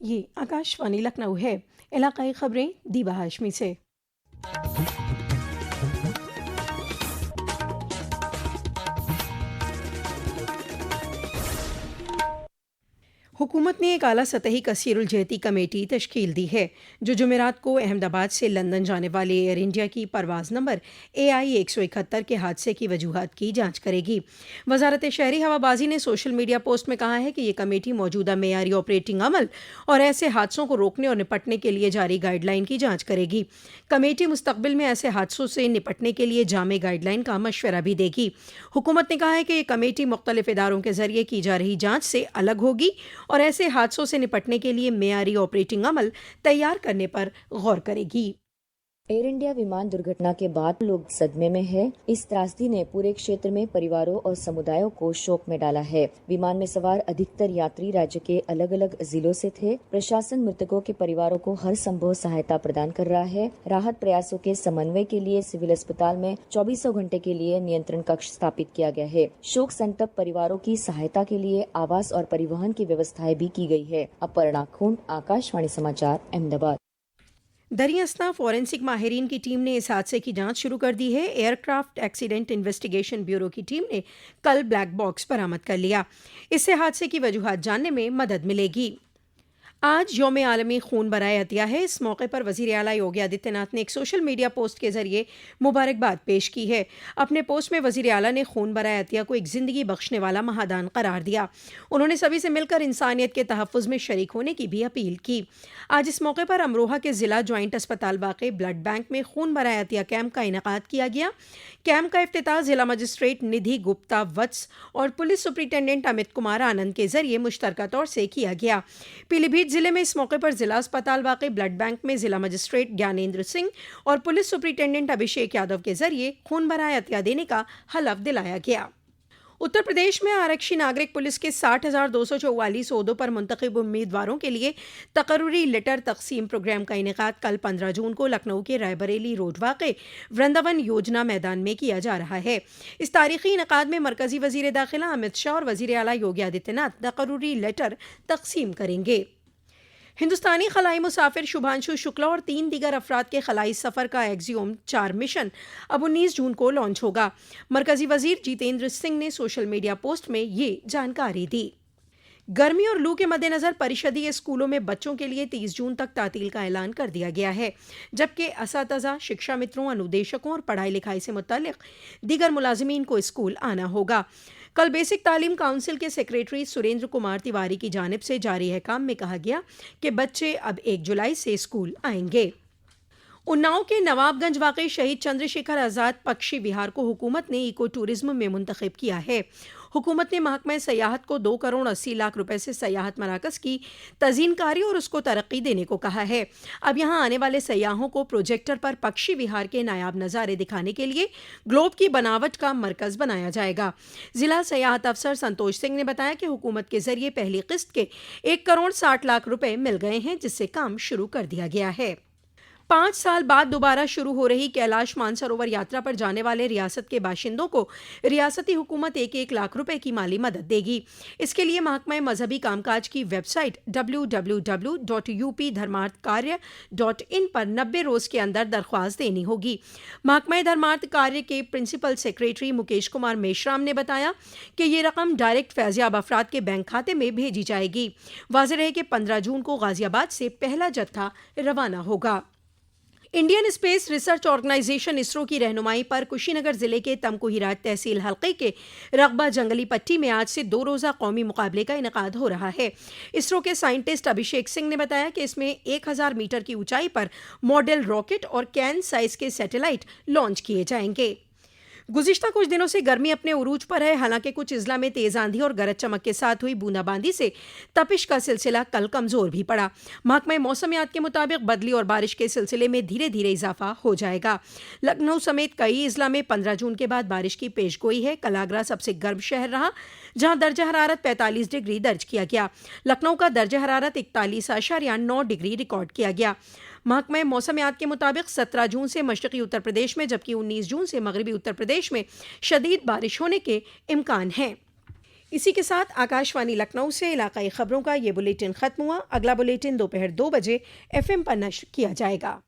ये आकाशवाणी लखनऊ है। इलाकाई खबरें दीबा हाशमी से। हुकूमत ने एक आला सतही कसीरुल जहती कमेटी तश्कील दी है जो जुमेरात को अहमदाबाद से लंदन जाने वाले एयर इंडिया की परवाज़ नंबर AI-171 के हादसे की वजूहात की जांच करेगी। वजारत शहरी हवाबाजी ने सोशल मीडिया पोस्ट में कहा है कि ये कमेटी मौजूदा मेयारी ऑपरेटिंग अमल और ऐसे हादसों को रोकने और निपटने के लिए जारी गाइडलाइन की जाँच करेगी। कमेटी मुस्तकबिल में ऐसे हादसों से निपटने के लिए जामे गाइडलाइन का मशवरा भी देगी। हुकूमत ने कहा है कि ये कमेटी मुख्तलिफ इदारों के जरिए की जा रही जाँच से अलग होगी और ऐसे हादसों से निपटने के लिए मेयारी ऑपरेटिंग अमल तैयार करने पर गौर करेगी। एयर इंडिया विमान दुर्घटना के बाद लोग सदमे में है। इस त्रासदी ने पूरे क्षेत्र में परिवारों और समुदायों को शोक में डाला है। विमान में सवार अधिकतर यात्री राज्य के अलग अलग जिलों से थे। प्रशासन मृतकों के परिवारों को हर संभव सहायता प्रदान कर रहा है। राहत प्रयासों के समन्वय के लिए सिविल अस्पताल में 24 घंटे के लिए नियंत्रण कक्ष स्थापित किया गया है। शोक संतप्त परिवारों की सहायता के लिए आवास और परिवहन की व्यवस्थाएं भी की गई है। अपर्णा खून, आकाशवाणी समाचार, अहमदाबाद। दरियास्ता फॉरेंसिक माहिरीन की टीम ने इस हादसे की जांच शुरू कर दी है। एयरक्राफ्ट एक्सीडेंट इन्वेस्टिगेशन ब्यूरो की टीम ने कल ब्लैक बॉक्स बरामद कर लिया। इससे हादसे की वजूहात जानने में मदद मिलेगी। आज यौम आलमी खून बराए अतिया है। इस मौके पर वज़ीर आला योगी आदित्यनाथ ने एक सोशल मीडिया पोस्ट के जरिए मुबारकबाद पेश की है। अपने पोस्ट में वज़ीर आला ने खून बराए अतिया को एक ज़िंदगी बख्शने वाला महादान करार दिया। उन्होंने सभी से मिलकर इंसानियत के तहफ़्फ़ुज़ में शरीक होने की भी अपील की। आज इस मौके पर अमरोहा के ज़िला जॉइंट अस्पताल वाक़े ब्लड बैंक में खून बराए अतिया कैंप का इनेकाद किया गया। कैंप का इफ्तिताह ज़िला मजिस्ट्रेट निधि गुप्ता वत्स और पुलिस सुपरिटेंडेंट अमित कुमार आनंद के जरिए मुश्तरका तौर से किया गया। पीलीभीत जिले में इस मौके पर जिला अस्पताल वाक़े ब्लड बैंक में जिला मजिस्ट्रेट ज्ञानेंद्र सिंह और पुलिस सुपरिटेंडेंट अभिषेक यादव के जरिए खून बराए अतिया देने का हलफ दिलाया गया। उत्तर प्रदेश में आरक्षी नागरिक पुलिस के 60,244 ओहदों पर मुंतखब उम्मीदवारों के लिए तकर्रुरी लेटर तकसीम प्रोग्राम का इनेकाद कल 15 जून को लखनऊ के रायबरेली रोड वाक़े वृंदावन योजना मैदान में किया जा रहा है। इस तारीखी इनेकाद में मरकजी वज़ीर दाखिला अमित शाह और वज़ीर आला योगी आदित्यनाथ तकर्रुरी लेटर तकसीम करेंगे। हिंदुस्तानी खलाई मुसाफिर शुभांशु शुक्ला और 3 दीगर अफराद के खलाई सफ़र का एक्जियोम 4 मिशन अब 19 जून को लॉन्च होगा। मरकजी वज़ीर जितेंद्र सिंह ने सोशल मीडिया पोस्ट में ये जानकारी दी। गर्मी और लू के मद्देनज़र परिषदीय स्कूलों में बच्चों के लिए 30 जून तक तातील का ऐलान कर दिया गया है, जबकि असातिज़ा, शिक्षा मित्रों, अनुदेशकों और पढ़ाई लिखाई से मुतल्लिक़ दीगर मुलाजिमीन को स्कूल आना होगा। कल बेसिक तालीम काउंसिल के सेक्रेटरी सुरेंद्र कुमार तिवारी की जानिब से जारी अहकाम में कहा गया कि बच्चे अब 1 जुलाई से स्कूल आएंगे। उन्नाव के नवाबगंज वाक़ई शहीद चंद्रशेखर आज़ाद पक्षी विहार को हुकूमत ने इको टूरिज्म में मुंतखब किया है। हुकूमत ने महकमा सयाहत को 2 करोड़ 80 लाख रुपए से सयाहत मराकज़ की तज़ीनकारी और उसको तरक्की देने को कहा है। अब यहाँ आने वाले सयाहों को प्रोजेक्टर पर पक्षी विहार के नायाब नज़ारे दिखाने के लिए ग्लोब की बनावट का मरकज़ बनाया जाएगा। ज़िला सयाहत अफसर संतोष सिंह ने बताया कि हुकूमत के ज़रिए पहली किस्त के 1 करोड़ 60 लाख रुपए मिल गए हैं, जिससे काम शुरू कर दिया गया है। 5 साल बाद दोबारा शुरू हो रही कैलाश मानसरोवर यात्रा पर जाने वाले रियासत के बाशिंदों को रियासती हुकूमत 1-1 लाख रुपए की माली मदद देगी। इसके लिए महकमा मजहबी कामकाज की वेबसाइट www.upधर्मार्थकार्य.in पर 90 रोज़ के अंदर दरख्वास्त देनी होगी। महकमा धर्मार्थ कार्य के प्रिंसिपल सेक्रेटरी मुकेश कुमार मेश्राम ने बताया कि ये रकम डायरेक्ट फैज़याब अफराद के बैंक खाते में भेजी जाएगी। वाज़ेह रहे कि 15 जून को गाज़ियाबाद से पहला जत्था रवाना होगा। Indian Space Research Organisation ISRO की रहनुमाई पर कुशीनगर जिले के तमकुहीरात तहसील हल्के के रकबा जंगली पट्टी में आज से 2 रोज़ा कौमी मुकाबले का इनेकाद हो रहा है। इसरो के साइंटिस्ट अभिषेक सिंह ने बताया कि इसमें 1000 मीटर की ऊंचाई पर मॉडल रॉकेट और कैन साइज के सैटेलाइट लॉन्च किए जाएंगे। गुज़िश्ता कुछ दिनों से गर्मी अपने उरूज पर है। हालांकि कुछ इज़ला में तेज़ आंधी और गरज चमक के साथ हुई बूंदाबांदी से तपिश का सिलसिला कल कमज़ोर भी पड़ा। महकमा मौसमियात के मुताबिक बदली और बारिश के सिलसिले में धीरे धीरे इजाफा हो जाएगा। लखनऊ समेत कई इज़ला में 15 जून के बाद बारिश की पेशगोई है। कल आगरा सबसे गर्म शहर रहा, जहां दर्जा हरारत 45 डिग्री दर्ज किया गया। लखनऊ का दर्जा हरारत 41.9 डिग्री रिकॉर्ड किया गया। महकमा मौसमियात के मुताबिक 17 जून से मशरक़ी उत्तर प्रदेश में जबकि 19 जून से मगरबी उत्तर प्रदेश में शदीद बारिश होने के इम्कान हैं। इसी के साथ आकाशवाणी लखनऊ से इलाकाई खबरों का ये बुलेटिन खत्म हुआ। अगला बुलेटिन दोपहर 2 बजे एफएम पर नश्र किया जाएगा।